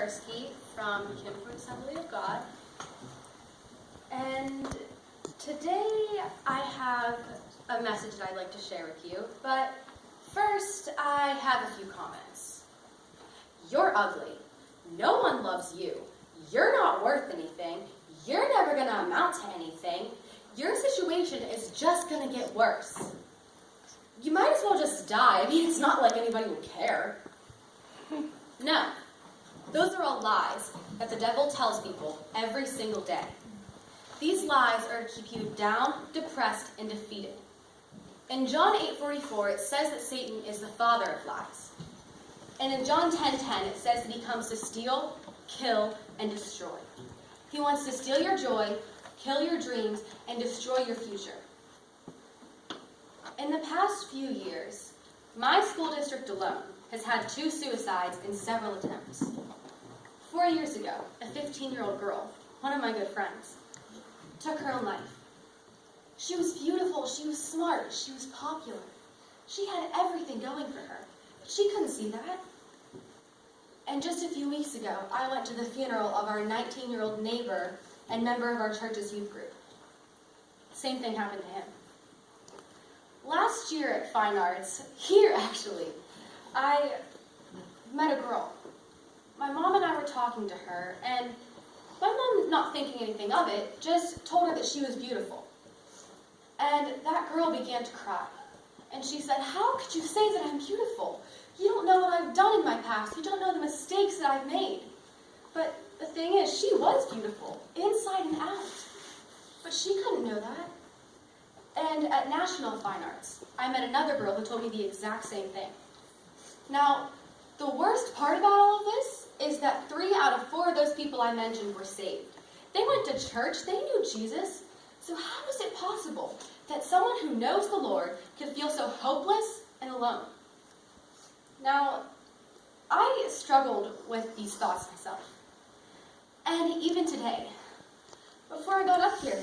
Homerski from Assembly of God, and today I have a message that I'd like to share with you, but first I have a few comments. You're ugly. No one loves you. You're not worth anything. You're never going to amount to anything. Your situation is just going to get worse. You might as well just die. I mean, it's not like anybody will care. No. Those are all lies that the devil tells people every single day. These lies are to keep you down, depressed, and defeated. In John 8:44, it says that Satan is the father of lies. And in John 10:10, it says that he comes to steal, kill, and destroy. He wants to steal your joy, kill your dreams, and destroy your future. In the past few years, my school district alone has had 2 suicides and several attempts. 4 years ago, a 15-year-old girl, one of my good friends, took her own life. She was beautiful, she was smart, she was popular. She had everything going for her, but she couldn't see that. And just a few weeks ago, I went to the funeral of our 19-year-old neighbor and member of our church's youth group. Same thing happened to him. Last year at Fine Arts, here actually, I met a girl. My mom and I were talking to her, and my mom, not thinking anything of it, just told her that she was beautiful. And that girl began to cry. And she said, "How could you say that I'm beautiful? You don't know what I've done in my past. You don't know the mistakes that I've made." But the thing is, she was beautiful, inside and out. But she couldn't know that. And at National Fine Arts, I met another girl who told me the exact same thing. Now, the worst part about all of this is that 3 out of 4 of those people I mentioned were saved. They went to church, they knew Jesus. So how is it possible that someone who knows the Lord could feel so hopeless and alone? Now, I struggled with these thoughts myself. And even today, before I got up here,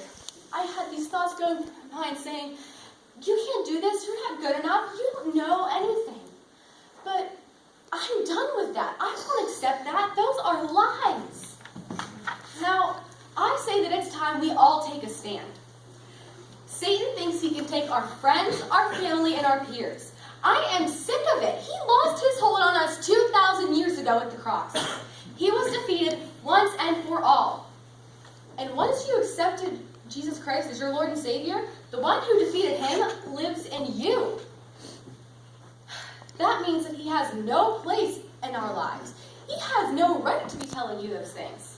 I had these thoughts going through my mind saying, "You can't do this, you're not good enough, you don't know anything." But I'm done with that. I won't accept that. Those are lies. Now, I say that it's time we all take a stand. Satan thinks he can take our friends, our family, and our peers. I am sick of it. He lost his hold on us 2,000 years ago at the cross. He was defeated once and for all. And once you accepted Jesus Christ as your Lord and Savior, the one who defeated him lives in you. That means that he has no place in our lives. He has no right to be telling you those things.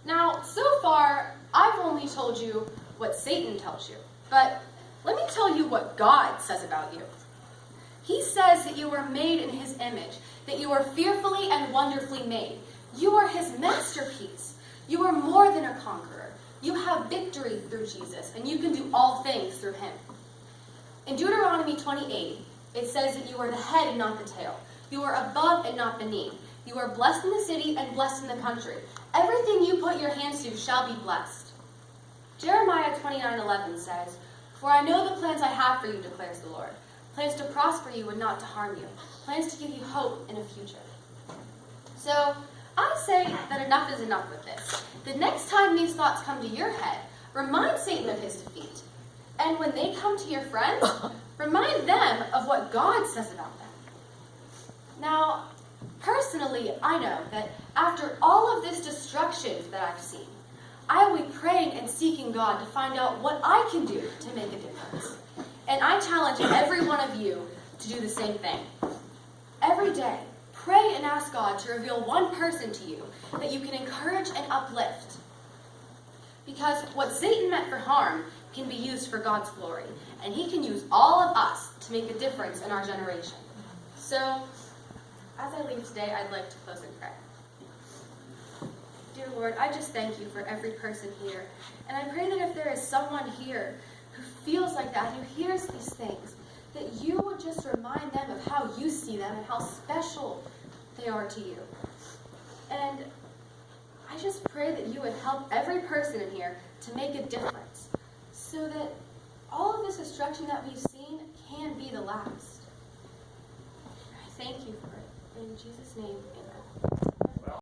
Now, so far, I've only told you what Satan tells you. But let me tell you what God says about you. He says that you were made in his image, that you are fearfully and wonderfully made. You are his masterpiece. You are more than a conqueror. You have victory through Jesus, and you can do all things through him. In Deuteronomy 28, it says that you are the head and not the tail. You are above and not beneath. You are blessed in the city and blessed in the country. Everything you put your hands to shall be blessed. Jeremiah 29:11 says, "For I know the plans I have for you, declares the Lord. Plans to prosper you and not to harm you. Plans to give you hope in a future." So, I say that enough is enough with this. The next time these thoughts come to your head, remind Satan of his defeat. And when they come to your friends, remind them of what God says about them. Now, personally, I know that after all of this destruction that I've seen, I will be praying and seeking God to find out what I can do to make a difference. And I challenge every one of you to do the same thing. Every day, pray and ask God to reveal one person to you that you can encourage and uplift. Because what Satan meant for harm can be used for God's glory. And he can use all of us to make a difference in our generation. So, as I leave today, I'd like to close in prayer. Dear Lord, I just thank you for every person here. And I pray that if there is someone here who feels like that, who hears these things, that you would just remind them of how you see them and how special they are to you. And I just pray that you would help every person in here to make a difference so that all of this destruction that we've seen can be the last. I thank you for it. In Jesus' name, amen.